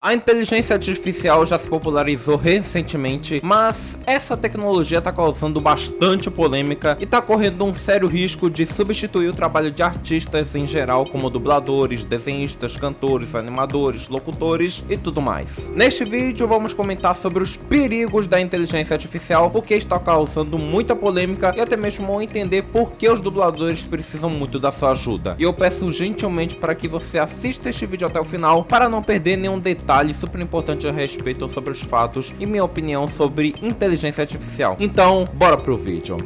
A inteligência artificial já se popularizou recentemente, mas essa tecnologia está causando bastante polêmica e está correndo um sério risco de substituir o trabalho de artistas em geral, como dubladores, desenhistas, cantores, animadores, locutores e tudo mais. Neste vídeo vamos comentar sobre os perigos da inteligência artificial, porque está causando muita polêmica e até mesmo entender por que os dubladores precisam muito da sua ajuda. E eu peço gentilmente para que você assista este vídeo até o final para não perder nenhum detalhe super importante a respeito sobre os fatos e minha opinião sobre inteligência artificial. Então, bora pro vídeo.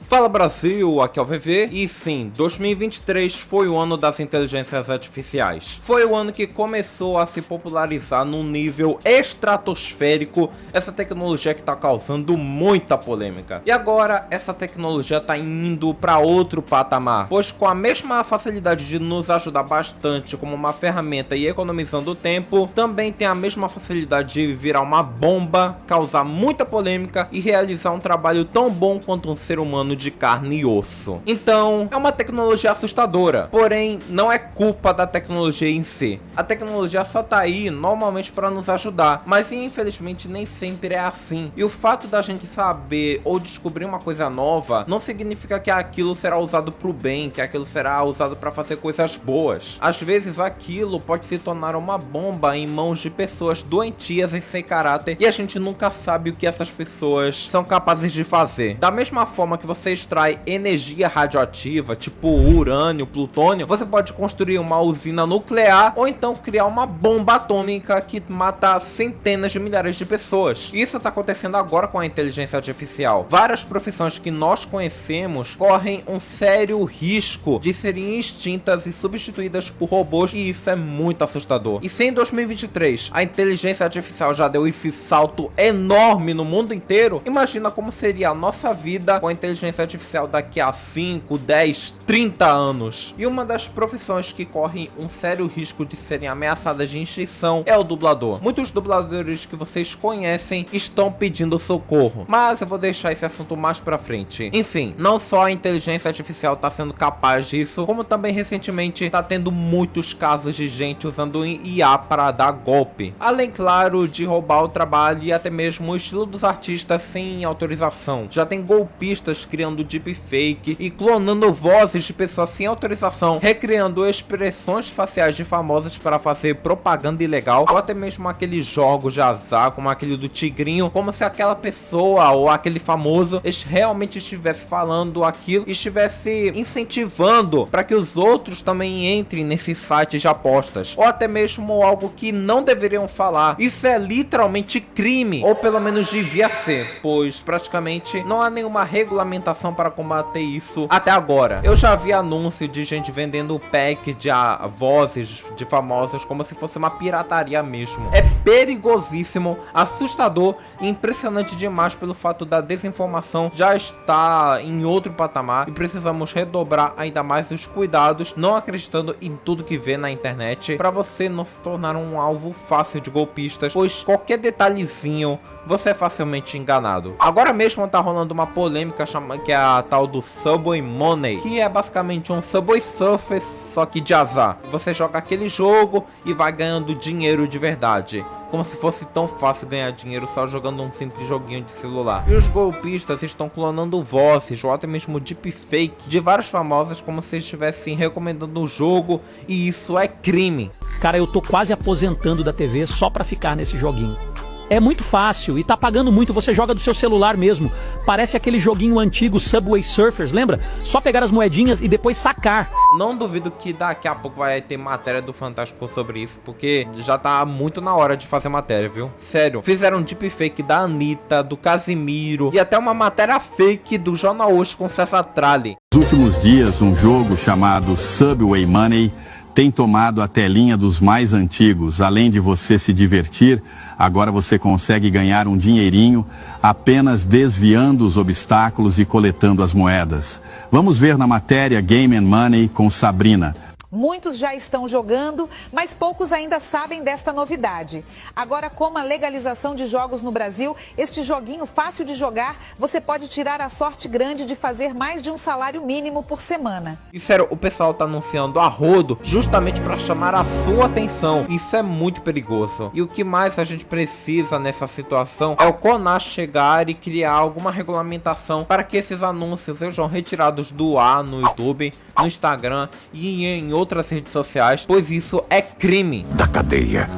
Fala Brasil, aqui é o VV e sim, 2023 foi o ano das inteligências artificiais. Foi o ano que começou a se popularizar num nível estratosférico essa tecnologia que está causando muita polêmica. E agora essa tecnologia está indo para outro patamar, pois com a mesma facilidade de nos ajudar bastante como uma ferramenta e economizando tempo, também tem a mesma facilidade de virar uma bomba, causar muita polêmica e realizar um trabalho tão bom quanto um ser humano de carne e osso. Então, é uma tecnologia assustadora, porém não é culpa da tecnologia em si. A tecnologia só tá aí normalmente para nos ajudar, mas infelizmente nem sempre é assim. E o fato da gente saber ou descobrir uma coisa nova não significa que aquilo será usado pro bem, que aquilo será usado para fazer coisas boas. Às vezes aquilo pode se tornar uma bomba em mãos de pessoas doentias e sem caráter, e a gente nunca sabe o que essas pessoas são capazes de fazer. Da mesma forma que você extrai energia radioativa, tipo urânio, plutônio, você pode construir uma usina nuclear ou então criar uma bomba atômica que mata centenas de milhares de pessoas. Isso está acontecendo agora com a inteligência artificial. Várias profissões que nós conhecemos correm um sério risco de serem extintas e substituídas por robôs, e isso é muito assustador. E se em 2023 a inteligência artificial já deu esse salto enorme no mundo inteiro, imagina como seria a nossa vida com a inteligência artificial daqui a 5, 10, 30 anos. E uma das profissões que correm um sério risco de serem ameaçadas de extinção é o dublador. Muitos dubladores que vocês conhecem estão pedindo socorro, mas eu vou deixar esse assunto mais pra frente. Enfim, não só a inteligência artificial está sendo capaz disso, como também recentemente está tendo muitos casos de gente usando IA para dar golpe. Além, claro, de roubar o trabalho e até mesmo o estilo dos artistas sem autorização. Já tem golpistas criando deepfake e clonando vozes de pessoas sem autorização, recriando expressões faciais de famosas para fazer propaganda ilegal, ou até mesmo aqueles jogos de azar, como aquele do Tigrinho, como se aquela pessoa ou aquele famoso realmente estivesse falando aquilo e estivesse incentivando para que os outros também entrem nesses sites de apostas, ou até mesmo algo que não deveriam falar. Isso é literalmente crime, ou pelo menos devia ser, pois praticamente não há nenhuma regulamentação para combater isso até agora. Eu já vi anúncio de gente vendendo pack de vozes de famosos como se fosse uma pirataria mesmo. É perigosíssimo, assustador e impressionante demais pelo fato da desinformação já estar em outro patamar, e precisamos redobrar ainda mais os cuidados, não acreditando em tudo que vê na internet, para você não se tornar um alvo fácil de golpistas, pois qualquer detalhezinho você é facilmente enganado. Agora mesmo tá rolando uma polêmica que é a tal do Subway Money, que é basicamente um Subway Surfer, só que de azar. Você joga aquele jogo e vai ganhando dinheiro de verdade, como se fosse tão fácil ganhar dinheiro só jogando um simples joguinho de celular. E os golpistas estão clonando vozes ou até mesmo deepfake de várias famosas como se estivessem recomendando o jogo, e isso é crime. Cara, eu tô quase aposentando da TV só pra ficar nesse joguinho. É muito fácil e tá pagando muito, você joga do seu celular mesmo. Parece aquele joguinho antigo Subway Surfers, lembra? Só pegar as moedinhas e depois sacar. Não duvido que daqui a pouco vai ter matéria do Fantástico sobre isso, porque já tá muito na hora de fazer matéria, viu? Sério, fizeram um deepfake da Anitta, do Casimiro e até uma matéria fake do Jornal Hoje com César Tralli. Nos últimos dias, um jogo chamado Subway Money tem tomado a telinha dos mais antigos. Além de você se divertir, agora você consegue ganhar um dinheirinho apenas desviando os obstáculos e coletando as moedas. Vamos ver na matéria Game and Money com Sabrina. Muitos já estão jogando, mas poucos ainda sabem desta novidade. Agora, com a legalização de jogos no Brasil, este joguinho fácil de jogar, você pode tirar a sorte grande de fazer mais de um salário mínimo por semana. E sério, o pessoal tá anunciando a rodo justamente para chamar a sua atenção. Isso é muito perigoso. E o que mais a gente precisa nessa situação é o CONAR chegar e criar alguma regulamentação para que esses anúncios sejam retirados do ar no YouTube, no Instagram e em outras redes sociais, pois isso é crime. Da cadeia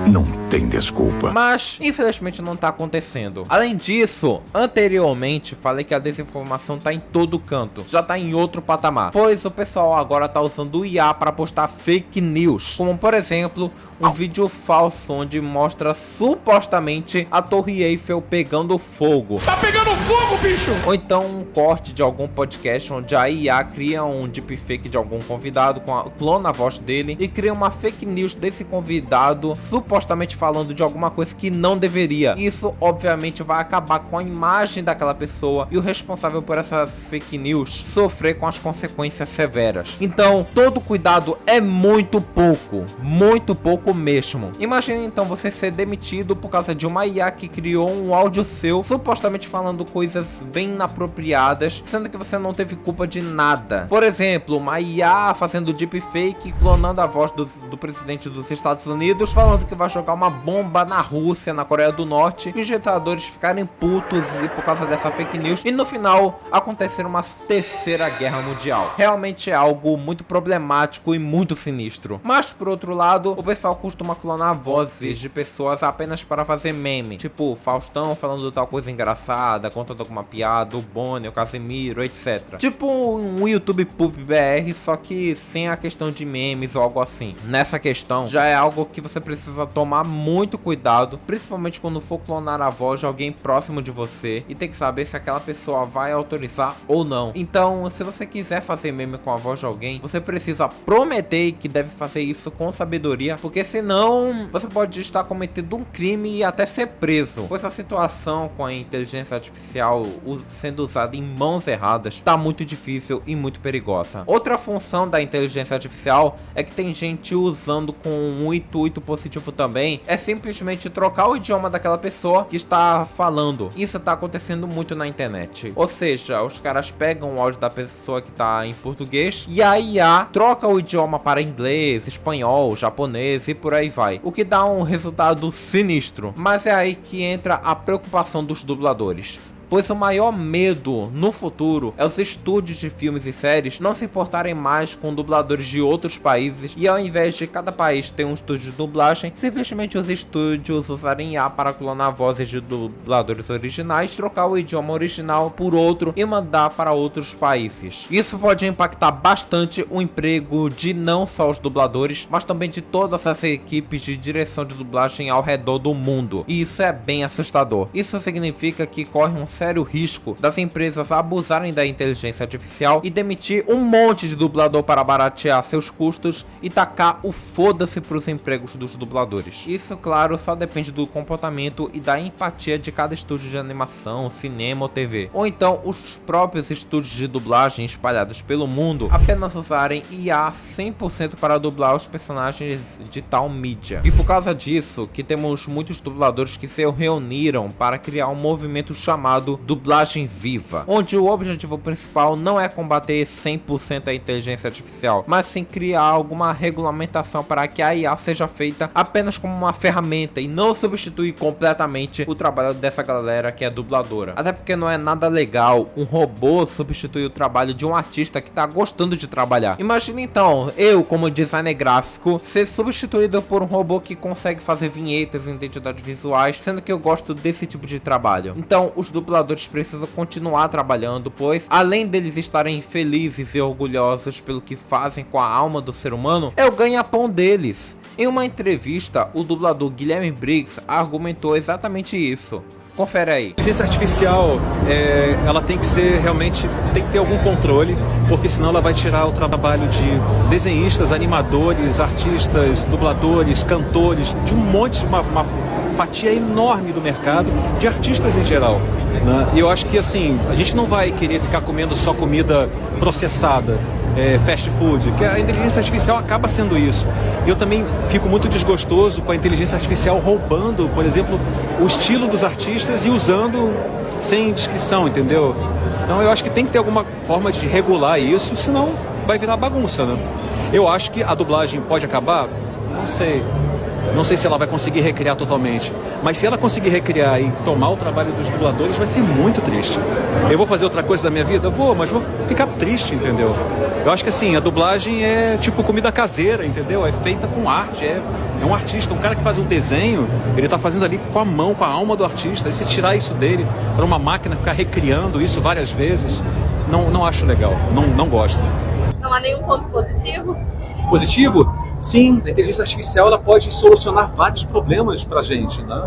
não tem desculpa. Mas, infelizmente, não tá acontecendo. Além disso, anteriormente, falei que a desinformação tá em todo canto. Já tá em outro patamar. Pois o pessoal agora tá usando o IA para postar fake news. Como, por exemplo, um vídeo falso onde mostra supostamente a Torre Eiffel pegando fogo. Tá pegando fogo, bicho! Ou então um corte de algum podcast onde a IA cria um deepfake de algum convidado, clona a voz dele e cria uma fake news desse convidado supostamente falando de alguma coisa que não deveria. Isso obviamente vai acabar com a imagem daquela pessoa e o responsável por essas fake news sofrer com as consequências severas. Então todo cuidado é muito pouco mesmo. Imagine então você ser demitido por causa de uma IA que criou um áudio seu supostamente falando coisas bem inapropriadas, sendo que você não teve culpa de nada. Por exemplo, uma IA fazendo deepfake, clonando a voz do presidente dos Estados Unidos, falando que vai jogar uma bomba na Rússia, na Coreia do Norte, e os ditadores ficarem putos e por causa dessa fake news, e no final acontecer uma terceira guerra mundial. Realmente é algo muito problemático e muito sinistro. Mas por outro lado, o pessoal costuma clonar vozes de pessoas apenas para fazer meme, tipo Faustão falando tal coisa engraçada, contando alguma piada, o Boni, o Casimiro, etc. Tipo um YouTube Pub BR, só que sem a questão de memes ou algo assim. Nessa questão, já é algo que você precisa tomar muito cuidado, principalmente quando for clonar a voz de alguém próximo de você e tem que saber se aquela pessoa vai autorizar ou não. Então, se você quiser fazer meme com a voz de alguém, você precisa prometer que deve fazer isso com sabedoria, porque senão você pode estar cometendo um crime e até ser preso. Pois a situação com a inteligência artificial sendo usada em mãos erradas tá muito difícil e muito perigosa. Outra função da inteligência artificial é que tem gente usando com um intuito positivo também, é simplesmente trocar o idioma daquela pessoa que está falando. Isso tá acontecendo muito na internet. Ou seja, os caras pegam o áudio da pessoa que tá em português e a IA troca o idioma para inglês, espanhol, japonês e por aí vai. O que dá um resultado sinistro. Mas é aí que entra a preocupação dos dubladores. Pois o maior medo no futuro é os estúdios de filmes e séries não se importarem mais com dubladores de outros países e ao invés de cada país ter um estúdio de dublagem, simplesmente os estúdios usarem IA para clonar vozes de dubladores originais, trocar o idioma original por outro e mandar para outros países. Isso pode impactar bastante o emprego de não só os dubladores, mas também de todas as equipes de direção de dublagem ao redor do mundo. E isso é bem assustador. Isso significa que corre um sério risco das empresas abusarem da inteligência artificial e demitir um monte de dublador para baratear seus custos e tacar o foda-se para os empregos dos dubladores. Isso, claro, só depende do comportamento e da empatia de cada estúdio de animação, cinema ou TV. Ou então os próprios estúdios de dublagem espalhados pelo mundo apenas usarem IA 100% para dublar os personagens de tal mídia. E por causa disso que temos muitos dubladores que se reuniram para criar um movimento chamado Dublagem Viva, onde o objetivo principal não é combater 100% a inteligência artificial, mas sim criar alguma regulamentação para que a IA seja feita apenas como uma ferramenta e não substituir completamente o trabalho dessa galera que é dubladora. Até porque não é nada legal um robô substituir o trabalho de um artista que tá gostando de trabalhar. Imagina então, eu como designer gráfico, ser substituído por um robô que consegue fazer vinhetas e identidades visuais, sendo que eu gosto desse tipo de trabalho. Então, os dubladores precisam continuar trabalhando, pois além deles estarem felizes e orgulhosos pelo que fazem com a alma do ser humano, é o ganha-pão deles. Em uma entrevista, o dublador Guilherme Briggs argumentou exatamente isso. Confere aí. A inteligência artificial, ela tem que ser realmente, tem que ter algum controle, porque senão ela vai tirar o trabalho de desenhistas, animadores, artistas, dubladores, cantores, de um monte, uma fatia enorme do mercado, de artistas em geral. Né? E eu acho que assim, a gente não vai querer ficar comendo só comida processada. fast food, que a inteligência artificial acaba sendo isso. E eu também fico muito desgostoso com a inteligência artificial roubando, por exemplo, o estilo dos artistas e usando sem descrição, entendeu? Então eu acho que tem que ter alguma forma de regular isso, senão vai virar bagunça, né? Eu acho que a dublagem pode acabar, não sei. Não sei se ela vai conseguir recriar totalmente. Mas se ela conseguir recriar e tomar o trabalho dos dubladores, vai ser muito triste. Eu vou fazer outra coisa da minha vida? Vou, mas vou ficar triste, entendeu? Eu acho que assim, a dublagem é tipo comida caseira, entendeu? É feita com arte, é um artista, um cara que faz um desenho, ele tá fazendo ali com a mão, com a alma do artista. E se tirar isso dele para uma máquina ficar recriando isso várias vezes, não acho legal, não gosto. Não há nenhum ponto positivo? Positivo? Sim, a inteligência artificial ela pode solucionar vários problemas para a gente, né?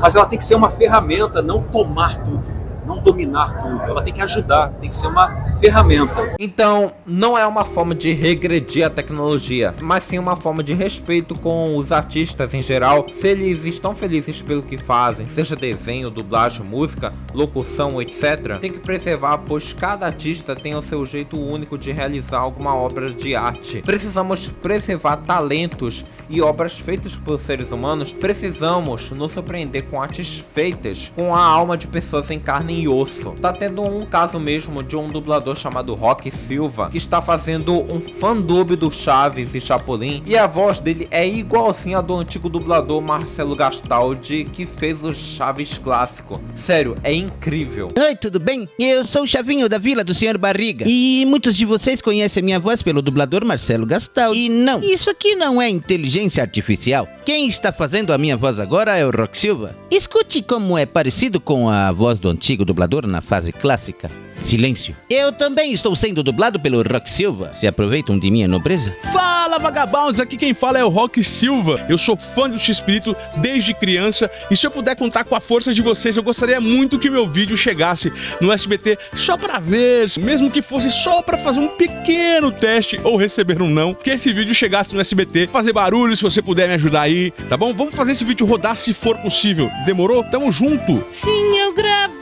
Mas ela tem que ser uma ferramenta, não tomar tudo, não dominar tudo. Ela tem que ajudar, tem que ser uma ferramenta. Então, não é uma forma de regredir a tecnologia, mas sim uma forma de respeito com os artistas em geral. Se eles estão felizes pelo que fazem, seja desenho, dublagem, música, locução, etc., tem que preservar, pois cada artista tem o seu jeito único de realizar alguma obra de arte. Precisamos preservar talentos e obras feitas por seres humanos. Precisamos nos surpreender com artes feitas com a alma de pessoas em carne e osso. Tá tendo um caso mesmo de um dublador chamado Rock Silva, que está fazendo um fandub do Chaves e Chapolin, e a voz dele é igualzinha a do antigo dublador Marcelo Gastaldi, que fez o Chaves clássico. Sério, é incrível. Oi, tudo bem? Eu sou o Chavinho da Vila do Sr. Barriga. E muitos de vocês conhecem a minha voz pelo dublador Marcelo Gastaldi. E não, isso aqui não é inteligência artificial. Quem está fazendo a minha voz agora é o Rock Silva. Escute como é parecido com a voz do antigo dublador na fase clássica. Silêncio. Eu também estou sendo dublado pelo Rock Silva. Se aproveitam de minha nobreza? Fala, vagabundos! Aqui quem fala é o Rock Silva. Eu sou fã do X-Espírito desde criança e se eu puder contar com a força de vocês, eu gostaria muito que o meu vídeo chegasse no SBT só pra ver, mesmo que fosse só pra fazer um pequeno teste ou receber um não, que esse vídeo chegasse no SBT, fazer barulho se você puder me ajudar aí, tá bom? Vamos fazer esse vídeo rodar se for possível. Demorou? Tamo junto! Sim, eu gravo!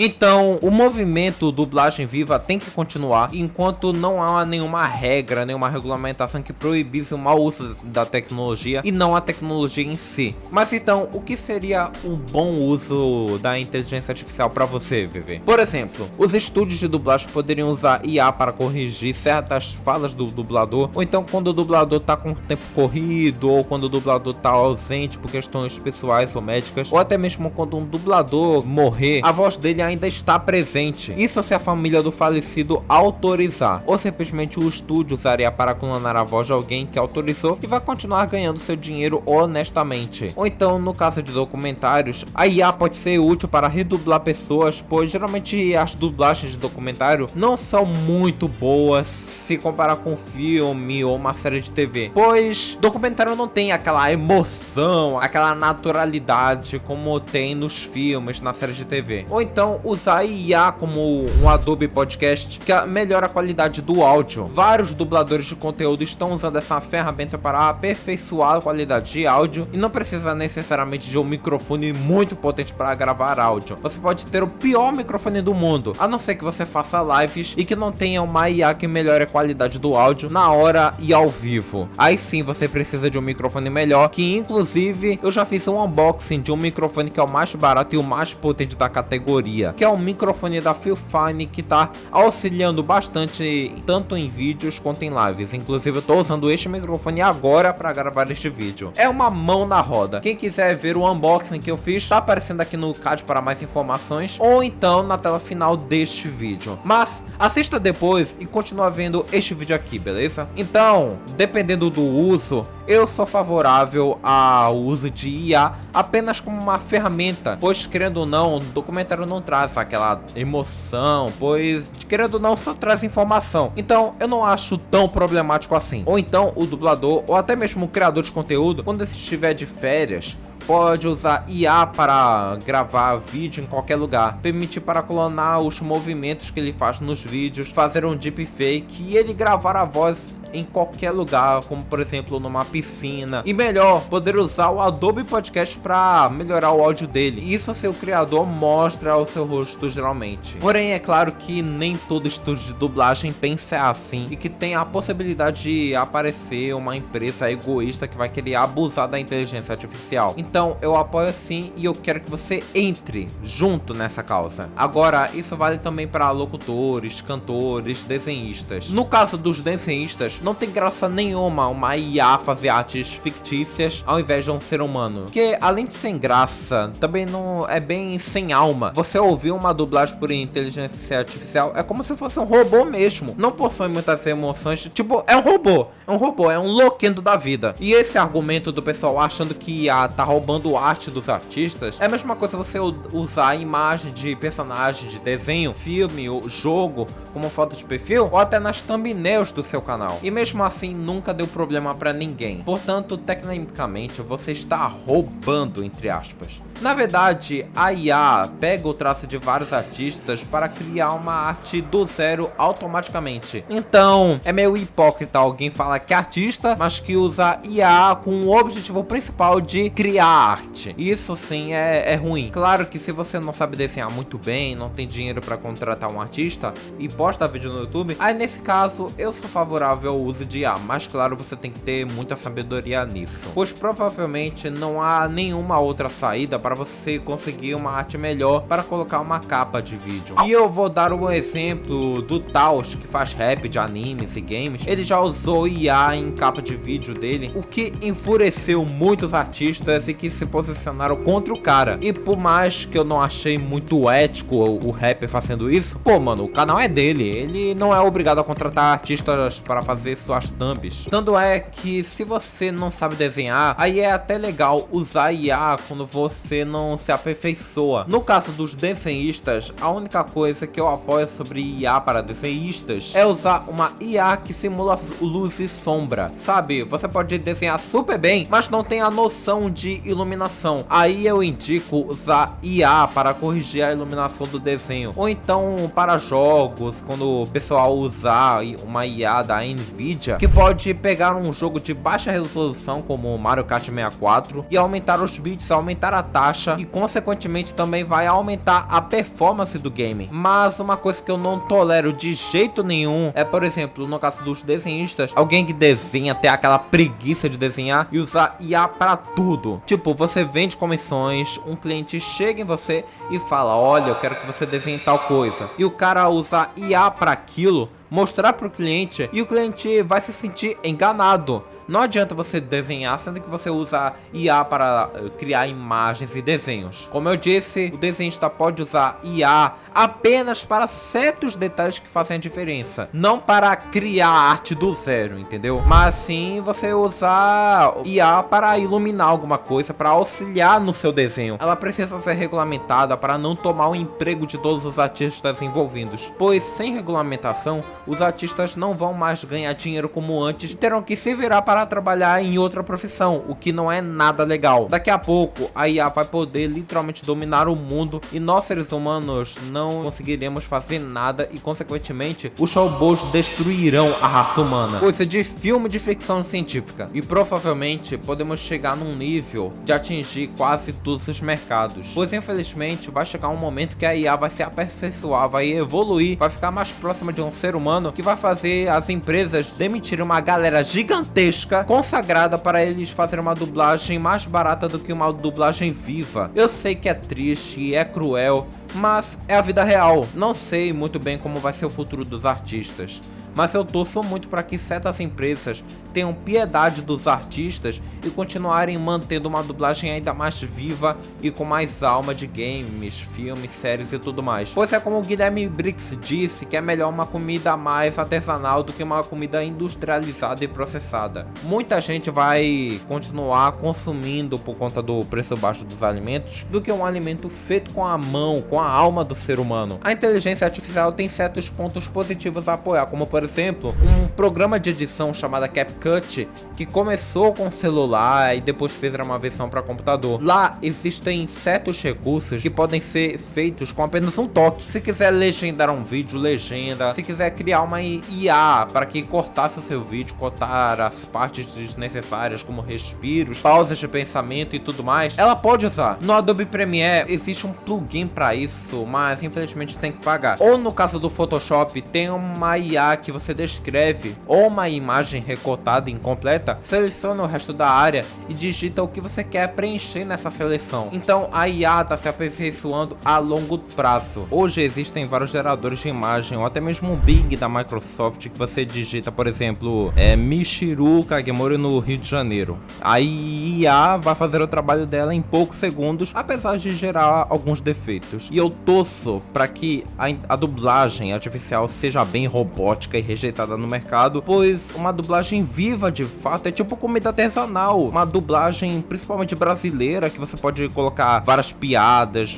Então, o movimento Dublagem Viva tem que continuar enquanto não há nenhuma regra, nenhuma regulamentação que proibisse o mau uso da tecnologia e não a tecnologia em si. Mas então, o que seria um bom uso da inteligência artificial para você, VV? Por exemplo, os estúdios de dublagem poderiam usar IA para corrigir certas falas do dublador, ou então quando o dublador tá com o tempo corrido, ou quando o dublador tá ausente por questões pessoais ou médicas, ou até mesmo quando um dublador morrer, a voz dele ainda está presente. Isso se a família do falecido autorizar, ou simplesmente o estúdio usaria para clonar a voz de alguém que autorizou e vai continuar ganhando seu dinheiro honestamente. Ou então, no caso de documentários, a IA pode ser útil para redublar pessoas, pois geralmente as dublagens de documentário não são muito boas se comparar com um filme ou uma série de TV, pois documentário não tem aquela emoção, aquela naturalidade como tem nos filmes, na série de TV. Ou então usar IA como um Adobe Podcast, que melhora a qualidade do áudio. Vários dubladores de conteúdo estão usando essa ferramenta para aperfeiçoar a qualidade de áudio e não precisa necessariamente de um microfone muito potente para gravar áudio. Você pode ter o pior microfone do mundo, a não ser que você faça lives e que não tenha uma IA que melhore a qualidade do áudio na hora e ao vivo. Aí sim você precisa de um microfone melhor, que inclusive eu já fiz um unboxing de um microfone que é o mais barato e o mais potente da categoria, que é um microfone da Feel-Fine, que tá auxiliando bastante tanto em vídeos quanto em lives. Inclusive eu tô usando este microfone agora para gravar este vídeo. É uma mão na roda. Quem quiser ver o unboxing que eu fiz, tá aparecendo aqui no card para mais informações, ou então na tela final deste vídeo. Mas assista depois e continua vendo este vídeo aqui, beleza? Então, dependendo do uso, eu sou favorável ao uso de IA apenas como uma ferramenta, pois querendo ou não, o documentário não traz aquela emoção, pois querendo ou não só traz informação. Então eu não acho tão problemático assim. Ou então o dublador ou até mesmo o criador de conteúdo, quando ele estiver de férias, pode usar IA para gravar vídeo em qualquer lugar, permitir para clonar os movimentos que ele faz nos vídeos, fazer um deepfake e ele gravar a voz em qualquer lugar, como por exemplo numa piscina. E melhor, poder usar o Adobe Podcast para melhorar o áudio dele. Isso seu criador mostra o seu rosto geralmente. Porém, é claro que nem todo estúdio de dublagem pensa assim e que tem a possibilidade de aparecer uma empresa egoísta que vai querer abusar da inteligência artificial. Então, eu apoio sim e eu quero que você entre junto nessa causa. Agora, isso vale também para locutores, cantores, desenhistas. No caso dos desenhistas, não tem graça nenhuma uma IA fazer artes fictícias ao invés de um ser humano. Porque além de sem graça, também não é bem sem alma. Você ouvir uma dublagem por inteligência artificial é como se fosse um robô mesmo. Não possui muitas emoções, tipo, é um robô, é um loquendo da vida. E esse argumento do pessoal achando que IA tá roubando arte dos artistas, é a mesma coisa você usar a imagem de personagem de desenho, filme ou jogo como foto de perfil, ou até nas thumbnails do seu canal. E mesmo assim nunca deu problema pra ninguém. Portanto, tecnicamente você está roubando, entre aspas. Na verdade, a IA pega o traço de vários artistas para criar uma arte do zero automaticamente. Então, é meio hipócrita alguém falar que é artista, mas que usa IA com o objetivo principal de criar arte. Isso sim é ruim. Claro que se você não sabe desenhar muito bem, não tem dinheiro para contratar um artista e posta vídeo no YouTube, aí nesse caso eu sou favorável ao uso de IA, mas claro, você tem que ter muita sabedoria nisso, pois provavelmente não há nenhuma outra saída para você conseguir uma arte melhor para colocar uma capa de vídeo. E eu vou dar um exemplo do Taos, que faz rap de animes e games. Ele já usou IA em capa de vídeo dele, o que enfureceu muitos artistas e que se posicionaram contra o cara. E por mais que eu não achei muito ético o rapper fazendo isso, pô mano, o canal é dele, ele não é obrigado a contratar artistas para fazer suas thumbs. Tanto é que se você não sabe desenhar, aí é até legal usar IA quando você não se aperfeiçoa. No caso dos desenhistas, a única coisa que eu apoio sobre IA para desenhistas é usar uma IA que simula luz e sombra. Sabe, você pode desenhar super bem, mas não tem a noção de iluminação. Aí eu indico usar IA para corrigir a iluminação do desenho. Ou então para jogos, quando o pessoal usar uma IA da Nvidia, que pode pegar um jogo de baixa resolução como Mario Kart 64 e aumentar os bits, aumentar a taxa e consequentemente também vai aumentar a performance do game. Mas uma coisa que eu não tolero de jeito nenhum é, por exemplo, no caso dos desenhistas, alguém que desenha, ter aquela preguiça de desenhar e usar IA para tudo. Tipo, você vende comissões, um cliente chega em você e fala, olha, eu quero que você desenhe tal coisa, e o cara usa IA para aquilo, mostrar pro cliente e o cliente vai se sentir enganado. Não adianta você desenhar sendo que você usa IA para criar imagens e desenhos. Como eu disse, o desenhista pode usar IA apenas para certos detalhes que fazem a diferença, não para criar arte do zero, entendeu? Mas sim você usar IA para iluminar alguma coisa, para auxiliar no seu desenho. Ela precisa ser regulamentada para não tomar o emprego de todos os artistas envolvidos, pois sem regulamentação, os artistas não vão mais ganhar dinheiro como antes e terão que se virar para trabalhar em outra profissão, o que não é nada legal. Daqui a pouco, a IA vai poder literalmente dominar o mundo e nós seres humanos não conseguiremos fazer nada e consequentemente os robôs destruirão a raça humana. Coisa de filme de ficção científica. E provavelmente podemos chegar num nível de atingir quase todos os mercados, pois infelizmente vai chegar um momento que a IA vai se aperfeiçoar, vai evoluir, vai ficar mais próxima de um ser humano, que vai fazer as empresas demitirem uma galera gigantesca consagrada para eles fazerem uma dublagem mais barata do que uma dublagem viva. Eu sei que é triste e é cruel, mas é a vida real. Não sei muito bem como vai ser o futuro dos artistas, mas eu torço muito para que certas empresas tenham piedade dos artistas e continuarem mantendo uma dublagem ainda mais viva e com mais alma de games, filmes, séries e tudo mais. Pois é como o Guilherme Briggs disse, que é melhor uma comida mais artesanal do que uma comida industrializada e processada. Muita gente vai continuar consumindo por conta do preço baixo dos alimentos do que um alimento feito com a mão, com a alma do ser humano. A inteligência artificial tem certos pontos positivos a apoiar, como por exemplo, um programa de edição chamado CapCut, Cut, que começou com celular e depois fez uma versão para computador. Lá existem certos recursos que podem ser feitos com apenas um toque. Se quiser legendar um vídeo, legenda. Se quiser criar uma IA para que cortasse o seu vídeo, cortar as partes desnecessárias como respiros, pausas de pensamento e tudo mais, ela pode usar. No Adobe Premiere existe um plugin para isso, mas infelizmente tem que pagar. Ou no caso do Photoshop, tem uma IA que você descreve ou uma imagem recortada incompleta, seleciona o resto da área e digita o que você quer preencher nessa seleção. Então a IA está se aperfeiçoando a longo prazo. Hoje existem vários geradores de imagem, ou até mesmo um Bing da Microsoft, que você digita, por exemplo, Michiru Kagemori no Rio de Janeiro. A IA vai fazer o trabalho dela em poucos segundos, apesar de gerar alguns defeitos. E eu torço para que a dublagem artificial seja bem robótica e rejeitada no mercado, pois uma dublagem viva de fato é tipo comida artesanal, uma dublagem principalmente brasileira, que você pode colocar várias piadas,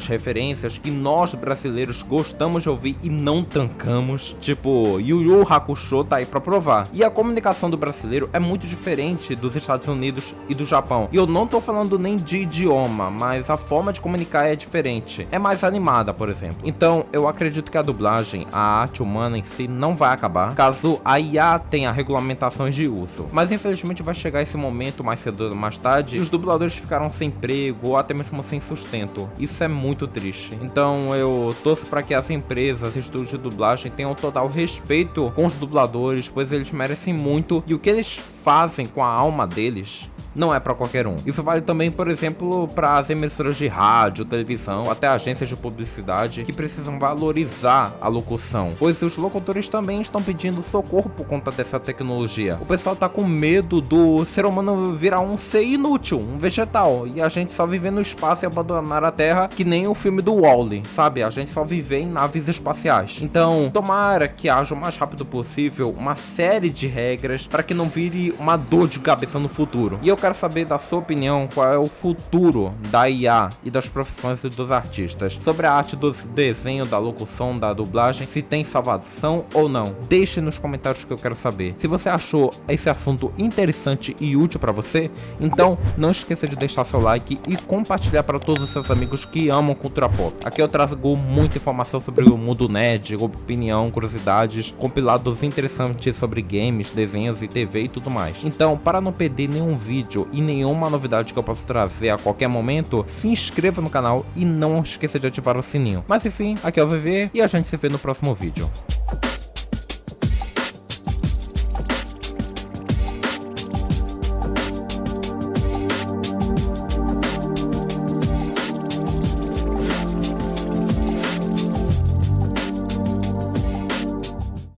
referências que nós brasileiros gostamos de ouvir e não tancamos, tipo Yu Yu Hakusho tá aí pra provar. E a comunicação do brasileiro é muito diferente dos Estados Unidos e do Japão, e eu não tô falando nem de idioma, mas a forma de comunicar é diferente, é mais animada, por exemplo. Então eu acredito que a dublagem, a arte humana em si, não vai acabar caso a IA tenha regulamentações de uso, mas infelizmente vai chegar esse momento mais cedo ou mais tarde e os dubladores ficarão sem emprego ou até mesmo sem sustento. Isso é muito triste. Então eu torço para que as empresas e estúdios de dublagem tenham total respeito com os dubladores, pois eles merecem muito e o que eles fazem com a alma deles não é para qualquer um. Isso vale também, por exemplo, para as emissoras de rádio, televisão, até agências de publicidade que precisam valorizar a locução, pois os locutores também estão pedindo socorro por conta dessa tecnologia. O pessoal tá com medo do ser humano virar um ser inútil, um vegetal, e a gente só viver no espaço e abandonar a Terra, que nem o filme do Wall-E, sabe? A gente só viver em naves espaciais. Então, tomara que haja o mais rápido possível uma série de regras para que não vire uma dor de cabeça no futuro. E eu quero saber da sua opinião qual é o futuro da IA e das profissões dos artistas, sobre a arte do desenho, da locução, da dublagem, se tem salvação ou não. Deixe nos comentários que eu quero saber. Se você achou esse assunto interessante e útil para você, então não esqueça de deixar seu like e compartilhar para todos os seus amigos que amam cultura pop. Aqui eu trago muita informação sobre o mundo nerd, opinião, curiosidades, compilados interessantes sobre games, desenhos e TV e tudo mais. Então, para não perder nenhum vídeo e nenhuma novidade que eu possa trazer a qualquer momento, se inscreva no canal e não esqueça de ativar o sininho. Mas enfim, aqui é o VV e a gente se vê no próximo vídeo.